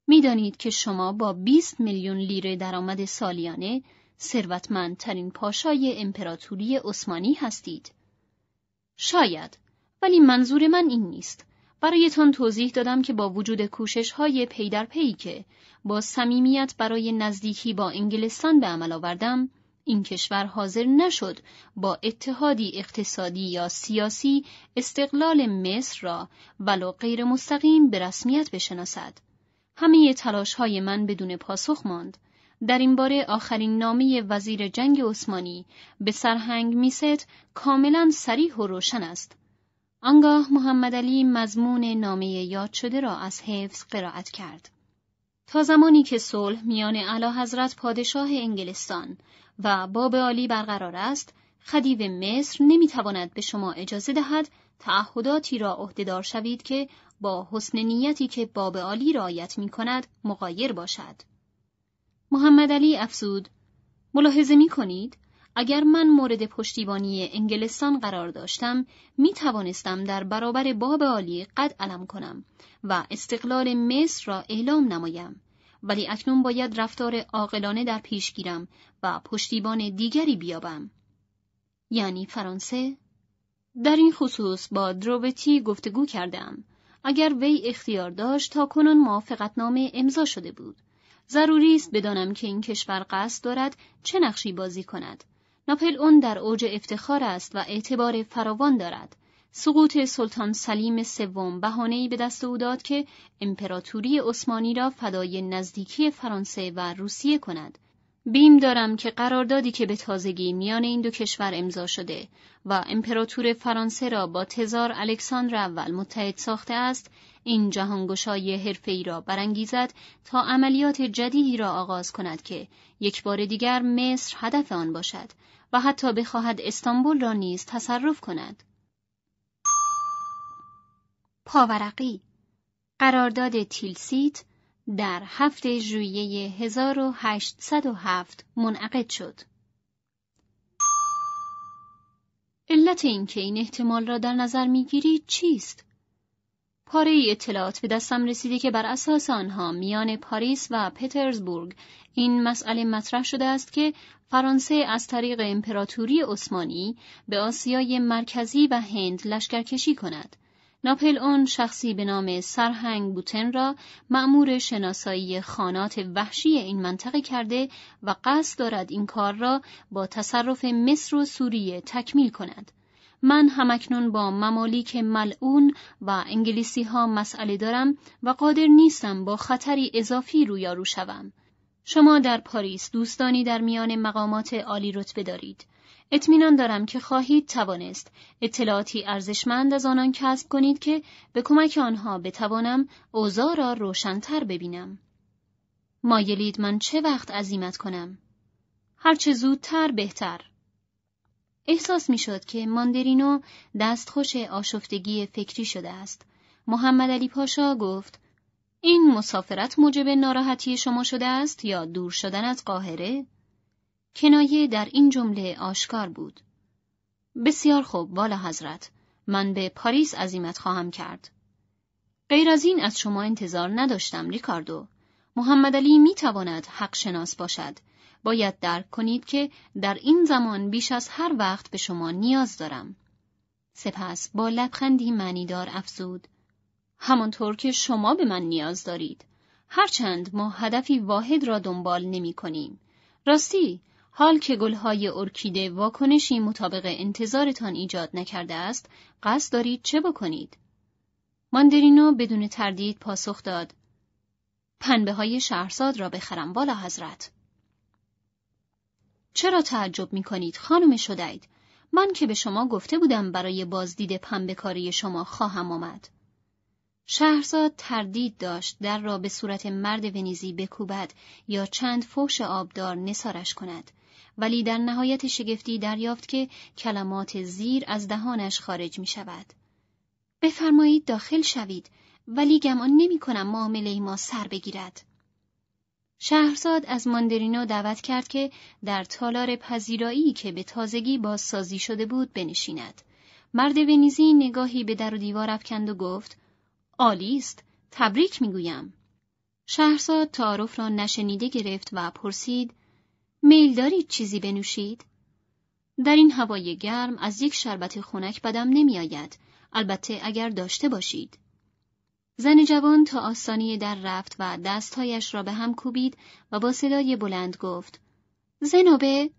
می‌دانید که شما با 20 میلیون لیره درآمد سالیانه ثروتمندترین پاشای امپراتوری عثمانی هستید. شاید، ولی منظور من این نیست. برایتان توضیح دادم که با وجود کوشش‌های پی در پی که با صمیمیت برای نزدیکی با انگلستان به عمل آوردم، این کشور حاضر نشد با اتحادی اقتصادی یا سیاسی استقلال مصر را ولو غیر مستقیم به رسمیت بشناسد. همه تلاش‌های من بدون پاسخ ماند. در این باره آخرین نامه وزیر جنگ عثمانی به سرهنگ میست کاملاً صریح و روشن است. آنگاه محمد علی مضمون نامه یاد شده را از حفظ قرائت کرد. تا زمانی که صلح میان اعلیحضرت پادشاه انگلستان و باب عالی برقرار است، خدیو مصر نمیتواند به شما اجازه دهد تعهداتی را عهدهدار شوید که با حسن نیتی که باب عالی رعایت می‌کند مغایر باشد. محمد علی افزود: ملاحظه می‌کنید؟ اگر من مورد پشتیبانی انگلستان قرار داشتم، می توانستم در برابر باب عالی قد علم کنم و استقلال مصر را اعلام نمایم، ولی اکنون باید رفتار عاقلانه در پیش گیرم و پشتیبان دیگری بیابم. یعنی فرانسه؟ در این خصوص با دروتی گفتگو کردم. اگر وی اختیار داشت تا کنون موافقتنامه امضا شده بود. ضروری است بدانم که این کشور قصد دارد چه نقشی بازی کند. ناپلئون در اوج افتخار است و اعتبار فراوان دارد. سقوط سلطان سلیم سوم بهانه‌ای به دست او داد که امپراتوری عثمانی را فدای نزدیکی فرانسه و روسیه کند. بیم دارم که قراردادی که به تازگی میان این دو کشور امضا شده و امپراتور فرانسه را با تزار الکساندر اول متحد ساخته است، این جهانگشای حرفه‌ای را برانگیزد تا عملیات جدیدی را آغاز کند که یک بار دیگر مصر هدف آن باشد و حتی بخواهد استانبول را نیز تصرف کند. پاورقی قرارداد تیلسیت در 7 ژوئیه 1807 منعقد شد. علت اینکه این احتمال را در نظر می‌گیرید چیست؟ پاره اطلاعات به دستم رسیده که بر اساس آنها میان پاریس و پترزبورگ این مسئله مطرح شده است که فرانسه از طریق امپراتوری عثمانی به آسیای مرکزی و هند لشکرکشی کند. ناپلئون شخصی به نام سرهنگ بوتن را مأمور شناسایی خانات وحشی این منطقه کرده و قصد دارد این کار را با تصرف مصر و سوریه تکمیل کند. من همکنون با ممالیک ملعون و انگلیسی ها مسئله دارم و قادر نیستم با خطری اضافی رویارو شوم. شما در پاریس دوستانی در میان مقامات عالی رتبه دارید. اطمینان دارم که خواهید توانست اطلاعاتی ارزشمند از آنان کسب کنید که به کمک آنها بتوانم اوضاع را روشن‌تر ببینم. مایلید من چه وقت عزیمت کنم؟ هرچه زودتر بهتر. احساس می‌شد که ماندرینو دستخوش آشفتگی فکری شده است. محمد علی پاشا گفت: این مسافرت موجب ناراحتی شما شده است یا دور شدن از قاهره؟ کنایه در این جمله آشکار بود. بسیار خوب والا حضرت، من به پاریس عزیمت خواهم کرد. غیر از این از شما انتظار نداشتم ریکاردو. محمد علی میتواند حق شناس باشد. باید درک کنید که در این زمان بیش از هر وقت به شما نیاز دارم. سپس با لبخندی معنیدار افزود: همانطور که شما به من نیاز دارید. هرچند ما هدفی واحد را دنبال نمی کنیم. راستی، حال که گلهای ارکیده واکنشی مطابق انتظارتان ایجاد نکرده است، قصد دارید چه بکنید؟ ماندرینو بدون تردید پاسخ داد: پنبه‌های شهرزاد را بخرم والا حضرت. چرا تعجب می کنید خانم شدید؟ من که به شما گفته بودم برای بازدید پنبه‌کاری شما خواهم آمد. شهرزاد تردید داشت در را به صورت مرد ونیزی بکوبد یا چند فحش آبدار نثارش کند، ولی در نهایت شگفتی دریافت که کلمات زیر از دهانش خارج می شود. بفرمایید داخل شوید، ولی گمان نمی کنم معامله ما سر بگیرد. شهرزاد از ماندرینو دعوت کرد که در تالار پذیرایی که به تازگی بازسازی شده بود بنشیند. مرد ونیزی نگاهی به در و دیوار افکند و گفت: عالی است، تبریک میگویم. شهرزاد تعارف را نشنیده گرفت و پرسید: میل دارید چیزی بنوشید؟ در این هوای گرم از یک شربت خنک بدم نمی آید، البته اگر داشته باشید. زن جوان تا آستانه در رفت و دستهایش را به هم کوبید و با صدای بلند گفت: زنوبه!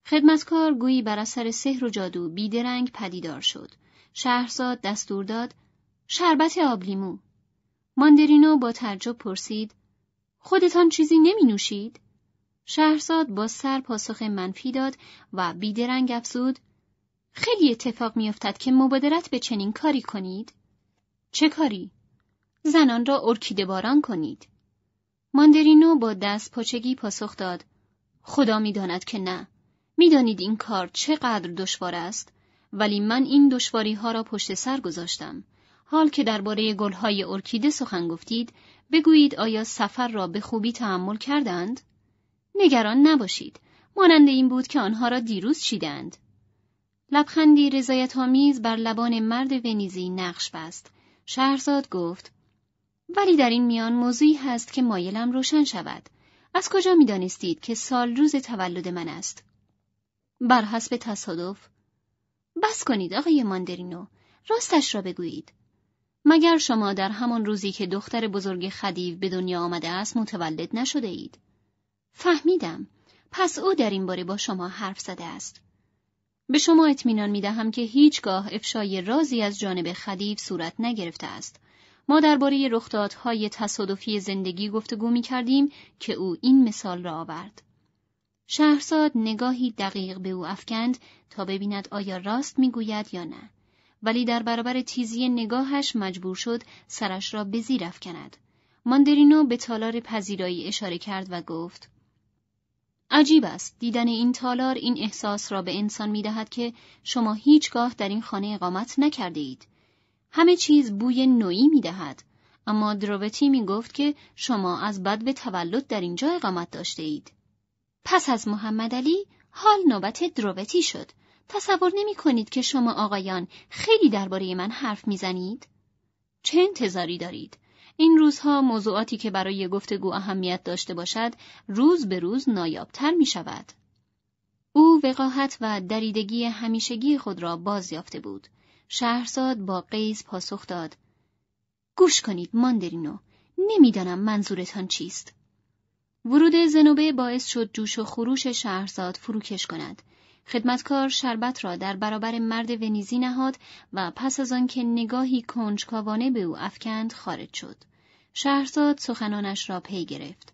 خدمتکار گویی بر اثر سحر و جادو بیدرنگ پدیدار شد. شهرزاد دستور داد: شربت آبلیمو. ماندرینو با تعجب پرسید: خودتان چیزی نمی نوشید؟ شهرزاد با سر پاسخ منفی داد و بیدرنگ افزود: خیلی اتفاق می افتد که مبادرت به چنین کاری کنید. چه کاری؟ زنان را ارکیده باران کنید. ماندرینو با دست پاچگی پاسخ داد: خدا می داند که نه. می دانید این کار چقدر دشوار است، ولی من این دشواری ها را پشت سر گذاشتم. حال که درباره گلهای ارکیده سخن گفتید، بگویید آیا سفر را به خوبی تحمل کردند؟ نگران نباشید، مانند این بود که آنها را دیروز چیدند. لبخندی رضایت‌آمیز بر لبان مرد ونیزی نقش بست. شهرزاد گفت: ولی در این میان موضوعی هست که مایلم روشن شود. از کجا می دانستید که سال روز تولد من است؟ بر حسب تصادف. بس کنید آقای ماندرینو، راستش را بگویید. مگر شما در همان روزی که دختر بزرگ خدیو به دنیا آمده است متولد نشده اید؟ فهمیدم. پس او در این باره با شما حرف زده است. به شما اطمینان می دهم که هیچگاه افشای رازی از جانب خدیو صورت نگرفته است. ما درباره رخدادهای تصادفی زندگی گفتگو می کردیم که او این مثال را آورد. شهرزاد نگاهی دقیق به او افکند تا ببیند آیا راست می گوید یا نه. ولی در برابر تیزی نگاهش مجبور شد سرش را به زیر افکند. ماندرینو به تالار پذیرایی اشاره کرد و گفت: عجیب است، دیدن این تالار این احساس را به انسان می دهد که شما هیچگاه در این خانه اقامت نکرده اید. همه چیز بوی نوئی می دهد، اما دروتی می گفت که شما از بدو تولد در اینجا اقامت داشته اید. پس از محمد علی حال نوبت دروتی شد. تصور نمی کنید که شما آقایان خیلی درباره من حرف می زنید؟ چه انتظاری دارید؟ این روزها موضوعاتی که برای گفتگو اهمیت داشته باشد روز به روز نایابتر می شود. او وقاحت و دریدگی همیشگی خود را باز یافته بود. شهرزاد با غیظ پاسخ داد: گوش کنید ماندرینو، نمیدانم منظورتان چیست. ورود زنوبه باعث شد جوش و خروش شهرزاد فروکش کند. خدمتکار شربت را در برابر مرد ونیزی نهاد و پس از آن که نگاهی کنجکاوانه به او افکند خارج شد. شهرزاد سخنانش را پی گرفت: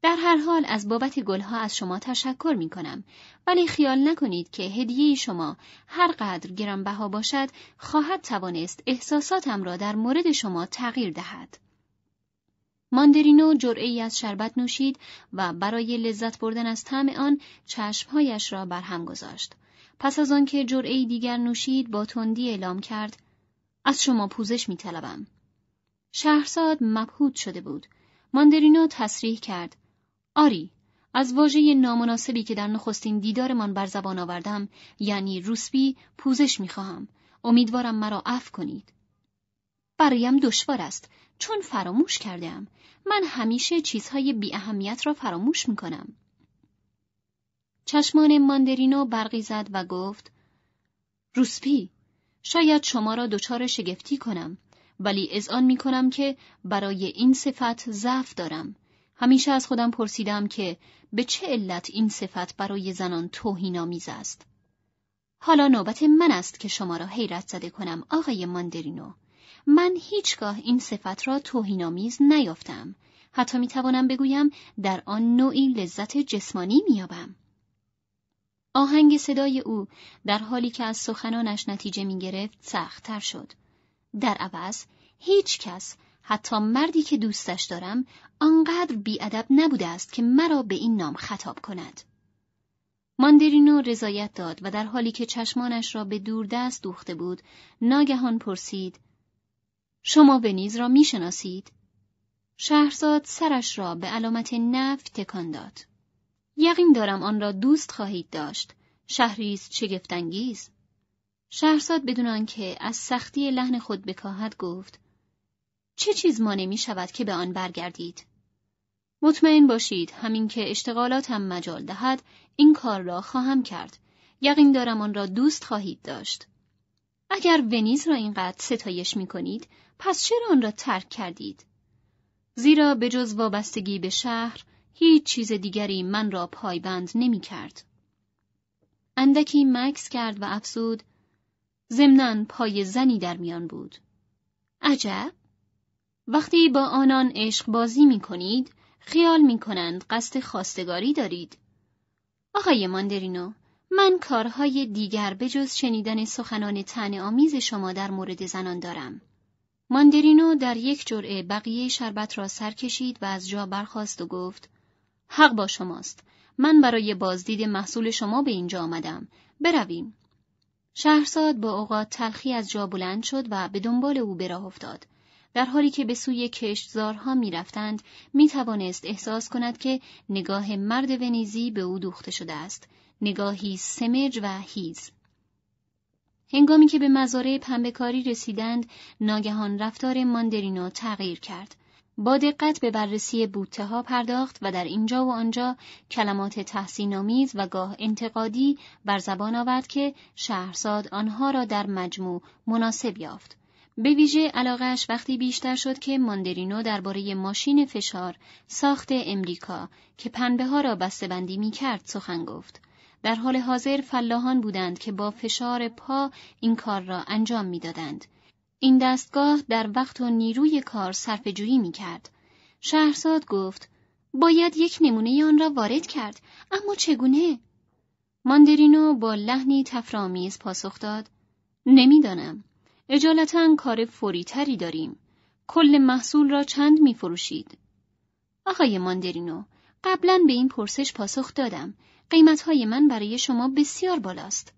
در هر حال از بابت گلها از شما تشکر می کنم، ولی خیال نکنید که هدیه شما هر قدر گرانبها باشد خواهد توانست احساساتم را در مورد شما تغییر دهد. ماندرینو جرعه‌ای از شربت نوشید و برای لذت بردن از طعم آن چشمهایش را برهم گذاشت. پس از آن که جرعه‌ای دیگر نوشید با تندی اعلام کرد: از شما پوزش می‌طلبم. شهرزاد مبهوت شده بود. ماندرینو تصریح کرد: آری، از واژه نامناسبی که در نخستین دیدارمان بر زبان آوردم، یعنی روسبی، پوزش می‌خواهم. امیدوارم مرا عفو کنید. برایم دشوار است، چون فراموش کردم. من همیشه چیزهای بی اهمیت را فراموش می‌کنم. چشمان ماندرینو برقی زد و گفت: روسپی، شاید شما را دچار شگفتی کنم، ولی اذعان می‌کنم که برای این صفت ضعف دارم. همیشه از خودم پرسیدم که به چه علت این صفت برای زنان توهین‌آمیز است. حالا نوبت من است که شما را حیرت زده کنم آقای ماندرینو. من هیچگاه این صفت را توهین‌آمیز نیافتم. حتی میتوانم بگویم در آن نوعی لذت جسمانی میابم. آهنگ صدای او در حالی که از سخنانش نتیجه میگرفت سخت‌تر شد. در عوض هیچ کس، حتی مردی که دوستش دارم، آنقدر بی‌ادب نبوده است که مرا به این نام خطاب کند. ماندرینو رضایت داد و در حالی که چشمانش را به دوردست دوخته بود، ناگهان پرسید: شما ونیز را میشناسید؟ شهرزاد سرش را به علامت نفی تکان داد. یقین دارم آن را دوست خواهید داشت. شهری است شگفت‌انگیز. شهرزاد بدون آنکه از سختی لحن خود بکاهد گفت: چه چیز مانع می شود که به آن برگردید؟ مطمئن باشید همین که اشتغالاتم مجال دهد این کار را خواهم کرد. یقین دارم آن را دوست خواهید داشت. اگر ونیز را اینقدر ستایش می کنید، پس چرا آن را ترک کردید؟ زیرا به جز وابستگی به شهر، هیچ چیز دیگری من را پایبند نمی کرد. اندکی مکث کرد و افزود: ضمناً پای زنی در میان بود. عجب؟ وقتی با آنان عشق بازی می کنید، خیال می کنند قصد خواستگاری دارید. آقای ماندرینو، من کارهای دیگر به جز شنیدن سخنان طعنه‌آمیز شما در مورد زنان دارم. ماندرینو در یک جرعه بقیه شربت را سر کشید و از جا برخاست و گفت: حق با شماست. من برای بازدید محصول شما به اینجا آمدم. برویم. شهرزاد با اوقات تلخی از جا بلند شد و به دنبال او به راه افتاد. در حالی که به سوی کشتزارها می رفتند، می توانست احساس کند که نگاه مرد ونیزی به او دوخته شده است. نگاهی سمج و هیز. هنگامی که به مزارع پنبه‌کاری رسیدند، ناگهان رفتار ماندرینو تغییر کرد. با دقت به بررسی بوته‌ها پرداخت و در اینجا و آنجا کلمات تحسین‌آمیز و گاه انتقادی بر زبان آورد که شهرزاد آنها را در مجموع مناسب یافت. به ویژه علاقه‌اش وقتی بیشتر شد که ماندرینو درباره ماشین فشار ساخت امریکا که پنبه‌ها را بسته‌بندی می‌کرد سخن گفت. در حال حاضر فلاحان بودند که با فشار پا این کار را انجام می‌دادند. این دستگاه در وقت و نیروی کار صرفه‌جویی می‌کرد. شهرزاد گفت: باید یک نمونه آن را وارد کرد، اما چگونه؟ ماندرینو با لحنی طفرآمیز پاسخ داد: نمی‌دانم. اجالتاً کار فوری‌تری داریم. کل محصول را چند می‌فروشید؟ آقای ماندرینو، قبلاً به این پرسش پاسخ دادم. قیمت‌های من برای شما بسیار بالاست.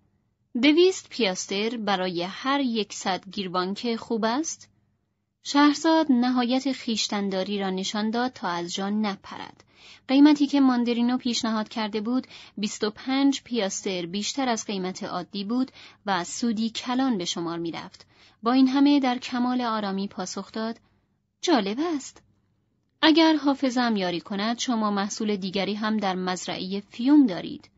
200 پیاستر برای هر 100 گیربانک خوب است؟ شهرزاد نهایت خویشتن‌داری را نشان داد تا از جا نپرد. قیمتی که ماندرینو پیشنهاد کرده بود 25 پیاستر بیشتر از قیمت عادی بود و سودی کلان به شمار می رفت. با این همه در کمال آرامی پاسخ داد: جالب است. اگر حافظم یاری کند شما محصول دیگری هم در مزرعه فیوم دارید.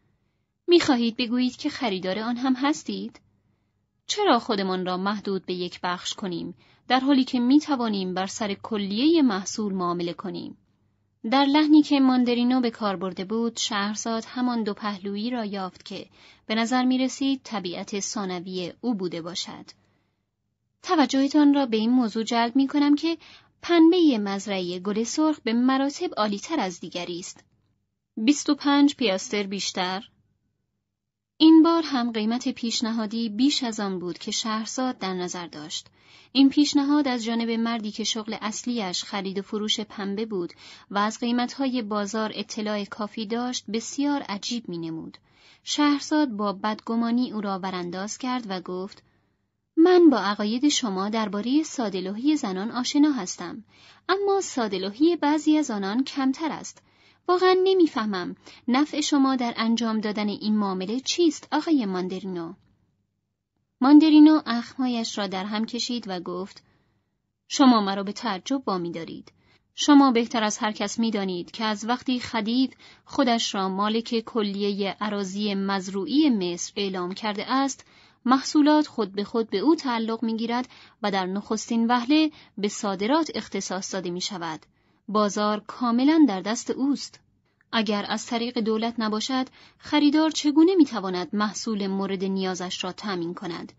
می خواهید بگویید که خریدار آن هم هستید؟ چرا خودمان را محدود به یک بخش کنیم در حالی که می توانیم بر سر کلیه محصول معامله کنیم؟ در لحنی که ماندرینو به کار برده بود، شهرزاد همان دو پهلویی را یافت که به نظر می رسید طبیعت ثانوی او بوده باشد. توجهتان را به این موضوع جلب می کنم که پنبه مزرعه گل سرخ به مراتب عالی‌تر از دیگری است. 25 پیاستر بیشتر؟ این بار هم قیمت پیشنهادی بیش از آن بود که شهرزاد در نظر داشت. این پیشنهاد از جانب مردی که شغل اصلیش خرید و فروش پنبه بود و از قیمت‌های بازار اطلاع کافی داشت بسیار عجیب می‌نمود. شهرزاد با بدگمانی او را ورانداز کرد و گفت: من با عقاید شما درباره ساده‌لوحی زنان آشنا هستم، اما ساده‌لوحی بعضی از آنان کمتر است. واقعا نمیفهمم نفع شما در انجام دادن این معامله چیست آقای ماندرینو؟ ماندرینو اخمهایش را در هم کشید و گفت: شما مرا به تعجب وامی دارید. شما بهتر از هر کس می‌دانید که از وقتی خدیو خودش را مالک کلیه اراضی مزروعی مصر اعلام کرده است، محصولات خود به خود به او تعلق می‌گیرد و در نخستین وهله به صادرات اختصاص داده می‌شود. بازار کاملاً در دست اوست. اگر از طریق دولت نباشد، خریدار چگونه می‌تواند محصول مورد نیازش را تامین کند؟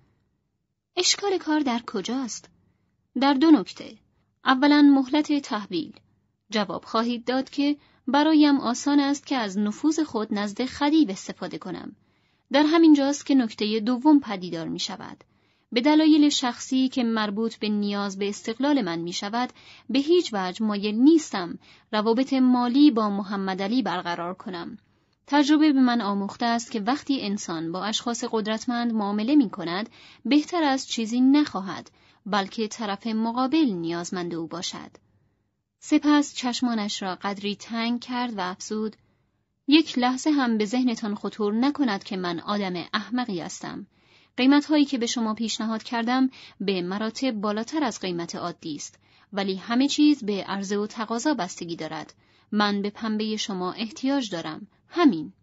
اشکال کار در کجاست؟ در 2 نکته. اولاً مهلت تحویل. جواب خواهید داد که برایم آسان است که از نفوذ خود نزد خدیو استفاده کنم. در همین جاست که نکته دوم پدیدار می شود. به دلایل شخصی که مربوط به نیاز به استقلال من می شود، به هیچ وجه مایل نیستم روابط مالی با محمد علی برقرار کنم. تجربه به من آموخته است که وقتی انسان با اشخاص قدرتمند معامله می کند، بهتر از چیزی نخواهد، بلکه طرف مقابل نیازمند او باشد. سپس چشمانش را قدری تنگ کرد و افزود: یک لحظه هم به ذهنتان خطور نکند که من آدم احمقی هستم. قیمت‌هایی که به شما پیشنهاد کردم به مراتب بالاتر از قیمت عادی است. ولی همه چیز به عرضه و تقاضا بستگی دارد. من به پنبه شما احتیاج دارم. همین.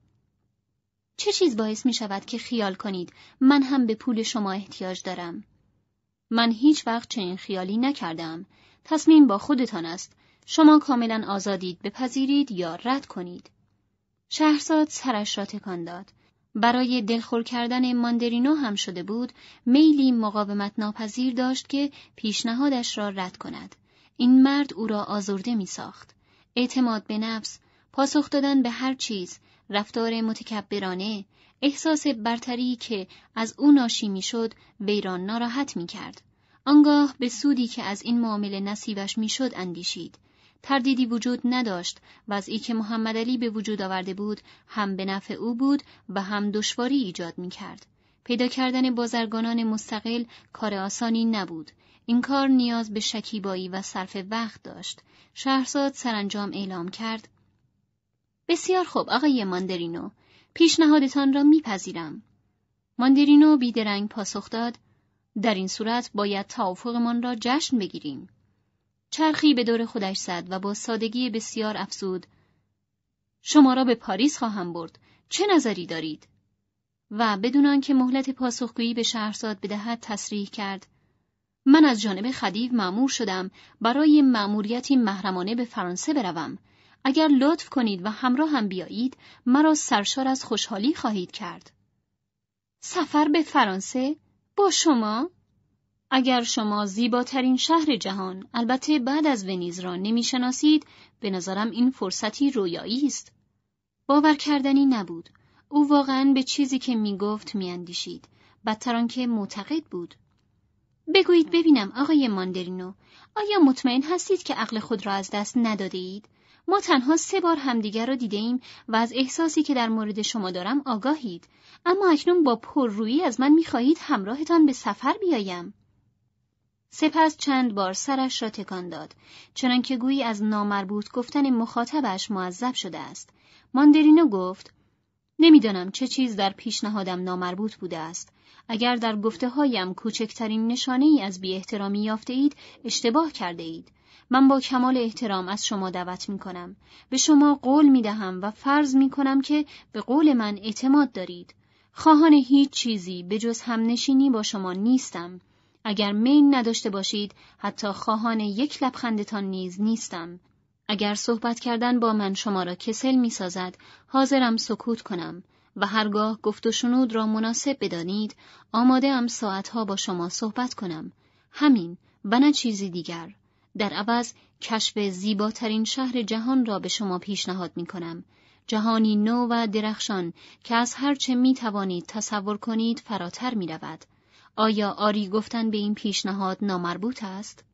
چه چیز باعث می شود که خیال کنید من هم به پول شما احتیاج دارم؟ من هیچ وقت چنین خیالی نکردم. تصمیم با خودتان است. شما کاملا آزادید بپذیرید یا رد کنید. شهرزاد سرش را تکان داد. برای دلخور کردن ماندرینو هم شده بود، میلی مقاومت ناپذیر داشت که پیشنهادش را رد کند. این مرد او را آزرده می ساخت. اعتماد به نفس، پاسخ دادن به هر چیز، رفتار متکبرانه، احساس برتری که از او ناشی می شد، وی را ناراحت می کرد. آنگاه به سودی که از این معامله نصیبش می شد اندیشید. تردیدی وجود نداشت وضعی که محمدعلی به وجود آورده بود هم به نفع او بود و هم دشواری ایجاد می کرد. پیدا کردن بازرگانان مستقل کار آسانی نبود. این کار نیاز به شکیبایی و صرف وقت داشت. شهرزاد سرانجام اعلام کرد: بسیار خوب آقای ماندرینو، پیشنهادتان را میپذیرم. ماندرینو بیدرنگ پاسخ داد: در این صورت باید توافقمان را جشن بگیریم. چرخی به دور خودش زد و با سادگی بسیار افزود: شما را به پاریس خواهم برد. چه نظری دارید؟ و بدون آنکه مهلت پاسخگویی به شهرزاد بدهد تصریح کرد: من از جانب خدیو مأمور شدم برای مأموریتی محرمانه به فرانسه بروم. اگر لطف کنید و همراه هم بیایید، مرا سرشار از خوشحالی خواهید کرد. سفر به فرانسه؟ با شما؟ اگر شما زیباترین شهر جهان، البته بعد از ونیز را نمی‌شناسید، به نظرم این فرصتی رویایی است. باور کردنی نبود. او واقعاً به چیزی که می‌گفت می‌اندیشید، بدتر آنکه معتقد بود. بگویید ببینم آقای ماندرینو، آیا مطمئن هستید که عقل خود را از دست نداده اید؟ ما تنها 3 بار همدیگر را دیدیم و از احساسی که در مورد شما دارم آگاهید، اما اکنون با پررویی از من می‌خواهید همراهتان به سفر بیایم. سپس چند بار سرش را تکان داد، چنانکه گویی از نامربوط گفتن مخاطبش معذب شده است. ماندرینو گفت: نمیدانم چه چیز در پیشنهادم نامربوط بوده است. اگر در گفته‌هایم کوچکترین نشانه‌ای از بی احترامی یافته اید، اشتباه کرده اید. من با کمال احترام از شما دعوت می‌کنم. به شما قول می‌دهم و فرض می‌کنم که به قول من اعتماد دارید. خواهان هیچ چیزی به جز همنشینی با شما نیستم. اگر میل نداشته باشید، حتی خواهان یک لبخندتان نیز نیستم. اگر صحبت کردن با من شما را کسل می‌سازد، حاضرم سکوت کنم و هرگاه گفت و شنود را مناسب بدانید، آماده‌ام ساعتها با شما صحبت کنم. همین و نه چیزی دیگر. در عوض کشف زیباترین شهر جهان را به شما پیشنهاد می‌کنم. جهانی نو و درخشان که از هر چه می‌توانید تصور کنید فراتر می‌رود. آیا آری گفتن به این پیشنهاد نامربوط است؟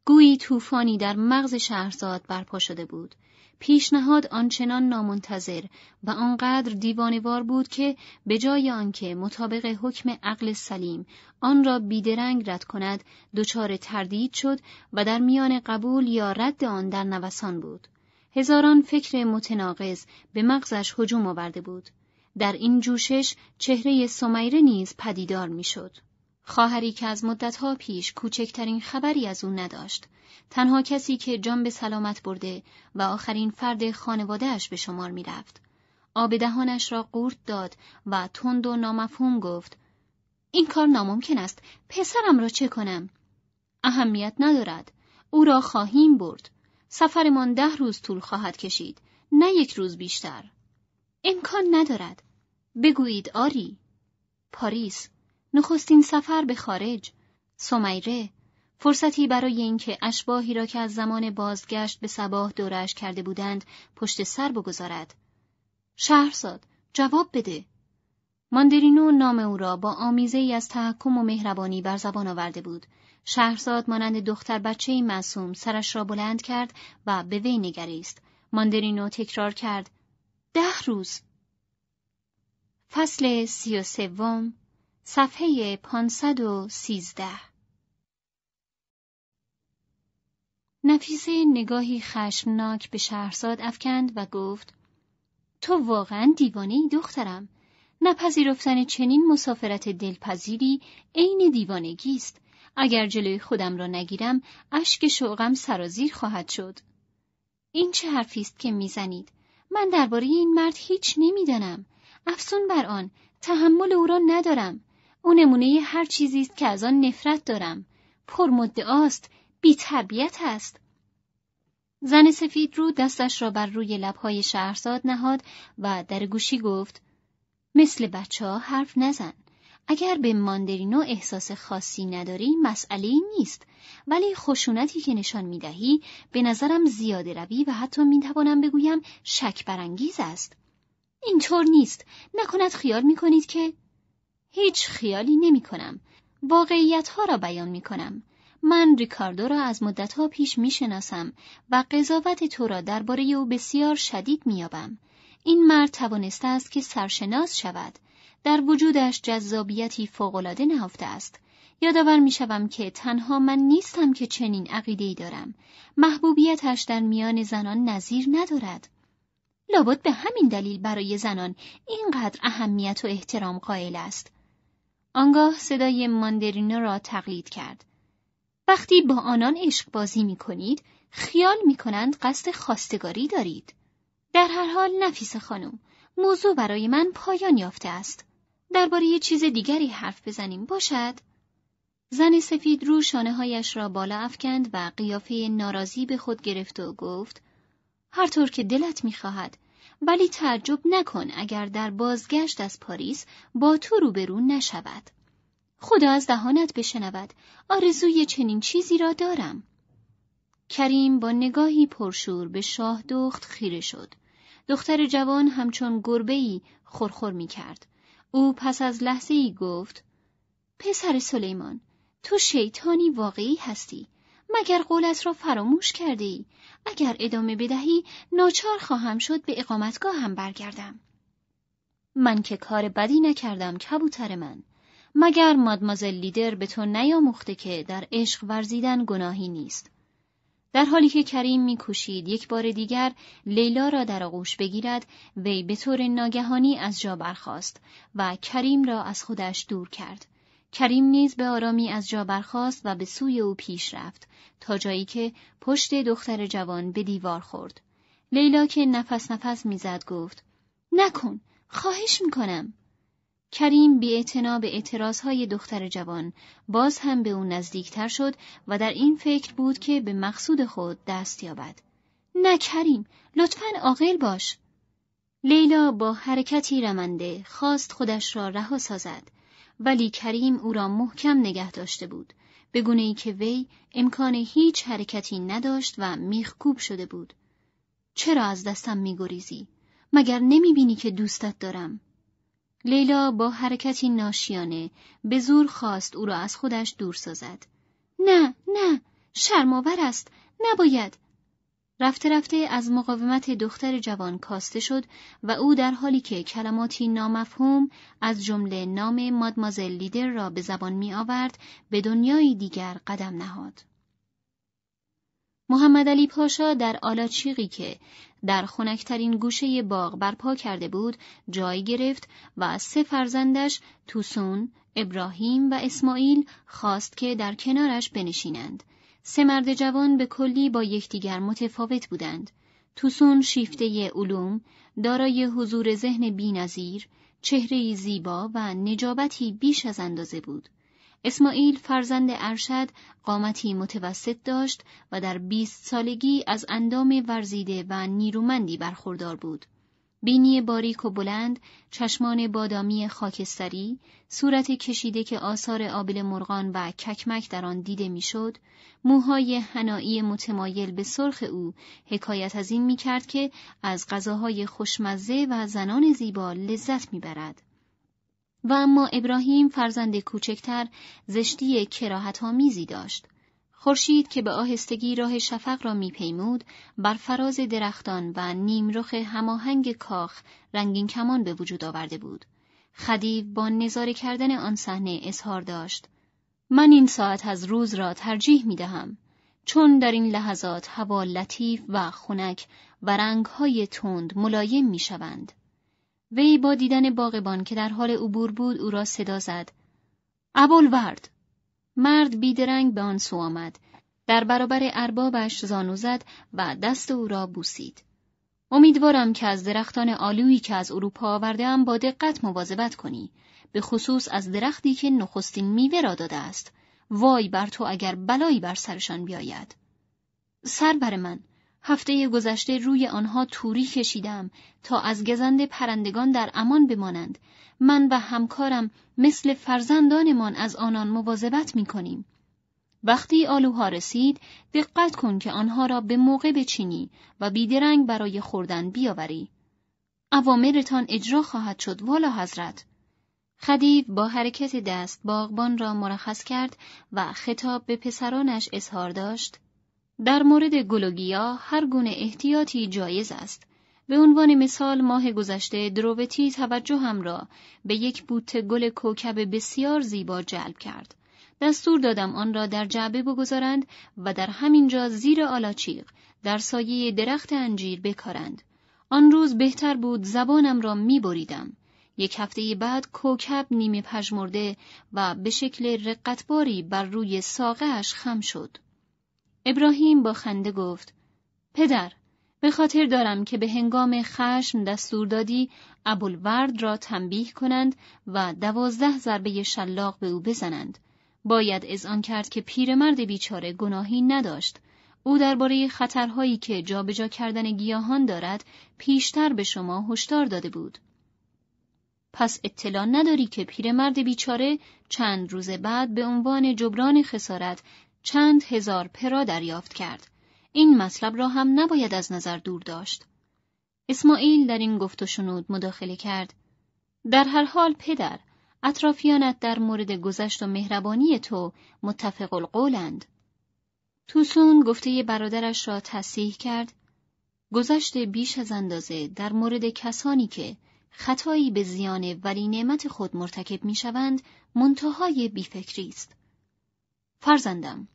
گویی طوفانی در مغز شهرزاد برپا شده بود. پیشنهاد آنچنان نامنتظر و آنقدر دیوانه‌وار بود که به جای آنکه مطابق حکم عقل سلیم آن را بیدرنگ رد کند، دچار تردید شد و در میان قبول یا رد آن در نوسان بود. هزاران فکر متناقض به مغزش هجوم آورده بود. در این جوشش چهره سمیره نیز پدیدار می‌شد. خواهری که از مدتها پیش کوچکترین خبری از او نداشت. تنها کسی که جان به سلامت برده و آخرین فرد خانواده‌اش به شمار می‌رفت. آب دهانش را قورت داد و تند و نامفهوم گفت: این کار ناممکن است. پسرم را چه کنم؟ اهمیت ندارد. او را خواهیم برد. سفرمان 10 روز طول خواهد کشید، نه 1 روز بیشتر. امکان ندارد. بگویید آری. پاریس، نخستین سفر به خارج. سمیره، فرصتی برای اینکه اشباحی را که از زمان بازگشت به صباح دورش کرده بودند پشت سر بگذارد. شهرزاد، جواب بده. ماندرینو نام او را با آمیزه‌ای از تحکم و مهربانی بر زبان آورده بود. شهرزاد مانند دختر بچه‌ای معصوم سرش را بلند کرد و به وی نگریست. ماندرینو تکرار کرد: 10 روز. فصل 33، صفحه 513. نفیسه نگاهی خشمناک به شهرزاد افکند و گفت: تو واقعاً دیوانه‌ای دخترم. نپذیرفتن چنین مسافرت دلپذیری عین دیوانگی است. اگر جلوی خودم را نگیرم، اشک شوقم سرازیر خواهد شد. این چه حرفی است که میزنید؟ من درباره این مرد هیچ نمیدانم. افسون بر آن، تحمل او را ندارم. او نمونه هر چیزی است که از آن نفرت دارم. پرمدعاست، بی‌تربیت است. زن سفید رو دستش را بر روی لب‌های شهرزاد نهاد و در گوشی گفت: مثل بچه‌ها حرف نزن. اگر به ماندرینو احساس خاصی نداری مسئله‌ای نیست، ولی خشونتی که نشان می‌دهی به نظرم زیاده روی و حتی می‌توانم بگویم شک برانگیز است. اینطور نیست. نکند خیال می‌کنید که... هیچ خیالی نمی‌کنم. واقعیت‌ها را بیان می‌کنم. من ریکاردو را از مدت‌ها پیش می‌شناسم و قضاوت تو را درباره او بسیار شدید می‌یابم. این مرد توانسته است که سرشناس شود. در وجودش جذابیتی فوق‌العاده نهفته است. یادآور می‌شوم که تنها من نیستم که چنین عقیده‌ای دارم. محبوبیتش در میان زنان نظیر ندارد. لابد به همین دلیل برای زنان اینقدر اهمیت و احترام قائل است. آنگاه صدای ماندرینو را تقلید کرد. وقتی با آنان عشق بازی می‌کنید، خیال می‌کنند قصد خواستگاری دارید. در هر حال نفیسه خانم، موضوع برای من پایان یافته است. درباره یه چیز دیگری حرف بزنیم باشد؟ زن سفید رو شانه‌هایش را بالا افکند و قیافه ناراضی به خود گرفت و گفت: هر طور که دلت می‌خواهد، ولی تعجب نکن اگر در بازگشت از پاریس با تو روبرو نشود. خدا از دهانت بشنود، آرزوی چنین چیزی را دارم. کریم با نگاهی پرشور به شاه دخت خیره شد. دختر جوان همچون گربه‌ای خرخر می‌کرد. او پس از لحظه‌ای گفت: پسر سلیمان، تو شیطانی واقعی هستی. مگر قولت را فراموش کرده‌ای؟ اگر ادامه بدهی ناچار خواهم شد به اقامتگاهم برگردم. من که کار بدی نکردم کبوتر من. مگر مادمازل لیدر به تو نیاموخته که در عشق ورزیدن گناهی نیست؟ در حالی که کریم می‌کوشید یک بار دیگر لیلا را در آغوش بگیرد، وی به طور ناگهانی از جا برخاست و کریم را از خودش دور کرد. کریم نیز به آرامی از جا برخاست و به سوی او پیش رفت تا جایی که پشت دختر جوان به دیوار خورد. لیلا که نفس نفس می‌زد گفت: نکن، خواهش می‌کنم. کریم بی‌اعتنا به اعتراضهای دختر جوان باز هم به او نزدیکتر شد و در این فکر بود که به مقصود خود دست یابد. نه کریم، لطفاً عاقل باش. لیلا با حرکتی رمنده خواست خودش را رها سازد، ولی کریم او را محکم نگه داشته بود، به گونه‌ای که وی امکان هیچ حرکتی نداشت و میخکوب شده بود. چرا از دستم میگریزی؟ مگر نمیبینی که دوستت دارم؟ لیلا با حرکتی ناشیانه به زور خواست او را از خودش دور سازد. نه، شرم‌آور است، نباید. رفته رفته از مقاومت دختر جوان کاسته شد و او در حالی که کلماتی نامفهوم از جمله نام مادمازل لیدر را به زبان می آورد، به دنیایی دیگر قدم نهاد. محمد علی پاشا در آلاچیقی که در خنک‌ترین گوشه باغ برپا کرده بود جای گرفت و از 3 فرزندش توسون، ابراهیم و اسماعیل خواست که در کنارش بنشینند. 3 مرد جوان به کلی با یکدیگر متفاوت بودند. توسون شیفته علوم، دارای حضور ذهن بی‌نظیر، چهره‌ای زیبا و نجابتی بیش از اندازه بود. اسماعیل فرزند ارشد قامتی متوسط داشت و در 20 سالگی از اندام ورزیده و نیرومندی برخوردار بود. بینی باریک و بلند، چشمان بادامی خاکستری، صورت کشیده که آثار آبله مرغان و ککمک در آن دیده میشد، موهای حنایی متمایل به سرخ او حکایت از این میکرد که از غذاهای خوشمزه و زنان زیبا لذت میبرد. و اما ابراهیم فرزند کوچکتر زشتی کراهت‌آمیزی داشت. خورشید که به آهستگی راه شفق را می‌پیمود، بر فراز درختان و نیمرخ هماهنگ کاخ رنگین کمان به وجود آورده بود. خدیو با نظاره کردن آن صحنه اظهار داشت: من این ساعت از روز را ترجیح می‌دهم، چون در این لحظات هوا لطیف و خنک و رنگ‌های تند ملایم می‌شوند. وی با دیدن باغبان که در حال عبور بود او را صدا زد: ابوالورد! مرد بیدرنگ به آن سو آمد. در برابر اربابش زانو زد و دست او را بوسید. امیدوارم که از درختان آلویی که از اروپا آورده‌ام با دقت مواظبت کنی، به خصوص از درختی که نخستین میوه را داده است. وای بر تو اگر بلایی بر سرشان بیاید. سرور من، هفته گذشته روی آنها توری کشیدم تا از گزند پرندگان در امان بمانند. من و همکارم مثل فرزندانمان از آنان مواظبت می‌کنیم. وقتی آلوها رسید، دقت کن که آنها را به موقع بچینی و بیدرنگ برای خوردن بیاوری. اوامرتان اجرا خواهد شد والا حضرت. خدیو با حرکت دست باغبان را مرخص کرد و خطاب به پسرانش اظهار داشت: در مورد گل و گیاه هر گونه احتیاطی جایز است. به عنوان مثال ماه گذشته دروتی توجهم را به یک بوته گل کوکب بسیار زیبا جلب کرد. دستور دادم آن را در جعبه بگذارند و در همینجا زیر آلاچیق در سایه درخت انجیر بکارند. آن روز بهتر بود زبانم را می‌بریدم. یک هفته بعد کوکب نیمه پژمرده و به شکل رقتباری بر روی ساقه‌اش خم شد. ابراهیم با خنده گفت: پدر، به خاطر دارم که به هنگام خشم دستور دادی ابوالورد را تنبیه کنند و 12 ضربه شلاق به او بزنند. باید اذعان کرد که پیرمرد بیچاره گناهی نداشت. او درباره خطرهایی که جابجا کردن گیاهان دارد پیشتر به شما هشدار داده بود. پس اطلاع نداری که پیرمرد بیچاره چند روز بعد به عنوان جبران خسارت چند هزار پرا دریافت کرد. این مطلب را هم نباید از نظر دور داشت. اسماعیل در این گفت و شنود مداخله کرد: در هر حال پدر، اطرافیانت در مورد گذشت و مهربانی تو متفق القولند. توسون گفته برادرش را تصحیح کرد: گذشت بیش از اندازه در مورد کسانی که خطایی به زیان ولی نعمت خود مرتکب می‌شوند منتهای بیفکری است. فرزندم،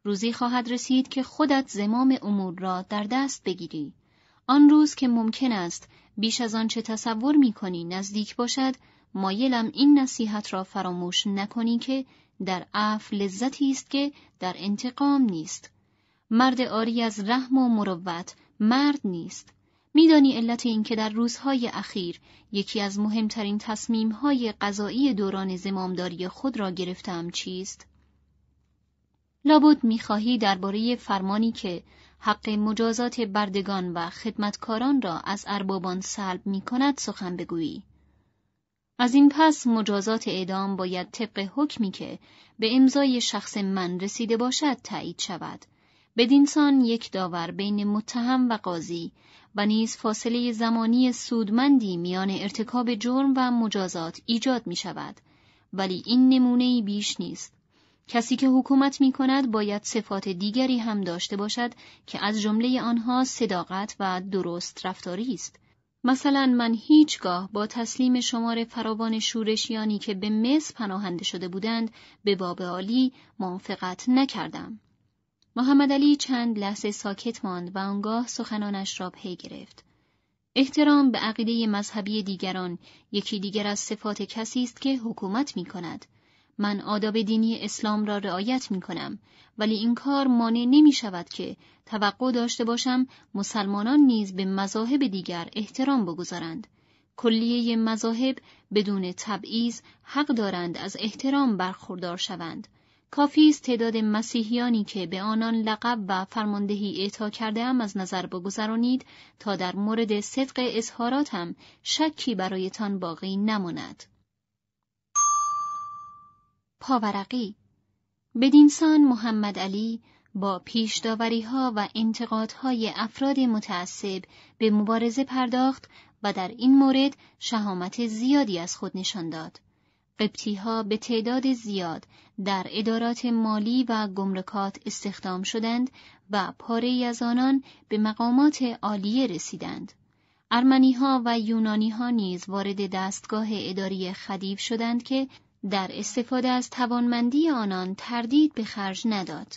روزی خواهد رسید که خودت زمام امور را در دست بگیری. آن روز که ممکن است بیش از آنچه تصور می‌کنی نزدیک باشد، مایلم این نصیحت را فراموش نکنی که در عفو لذتی است که در انتقام نیست. مرد عاری از رحم و مروت مرد نیست. میدانی علت این که در روزهای اخیر یکی از مهمترین تصمیم‌های قضایی دوران زمامداری خود را گرفتم چیست؟ لابد می‌خواهی درباره فرمانی که حق مجازات بردگان و خدمتکاران را از اربابان سلب می‌کند سخن بگویی. از این پس مجازات اعدام باید طبق حکمی که به امضای شخص من رسیده باشد تایید شود. بدینسان یک داور بین متهم و قاضی و نیز فاصله زمانی سودمندی میان ارتکاب جرم و مجازات ایجاد می شود. ولی این نمونه‌ای بیش نیست. کسی که حکومت می کند باید صفات دیگری هم داشته باشد که از جمله آنها صداقت و درست رفتاری است. مثلا من هیچگاه با تسلیم شمار فراوان شورشیانی که به مصر پناهنده شده بودند به باب عالی موافقت نکردم. محمد علی چند لحظه ساکت ماند و آنگاه سخنانش را پی گرفت. احترام به عقیده مذهبی دیگران یکی دیگر از صفات کسی است که حکومت می کند. من آداب دینی اسلام را رعایت می کنم، ولی این کار مانع نمی شود که توقع داشته باشم مسلمانان نیز به مذاهب دیگر احترام بگذارند. کلیه مذاهب بدون تبعیض حق دارند از احترام برخوردار شوند. کافی است تعداد مسیحیانی که به آنان لقب و فرماندهی اعطا کرده‌ام از نظر بگذرانید تا در مورد صدق اظهاراتم شکی برایتان باقی نماند. پاورقی. بدینسان محمد علی با پیش‌داوری‌ها و انتقادهای افراد متعصب به مبارزه پرداخت و در این مورد شهامت زیادی از خود نشان داد. قبطی‌ها به تعداد زیاد در ادارات مالی و گمرکات استخدام شدند و پاره‌ای از آنان به مقامات عالیه رسیدند. ارمنی‌ها و یونانی‌ها نیز وارد دستگاه اداری خدیو شدند که در استفاده از توانمندی آنان تردید به خرج نداد.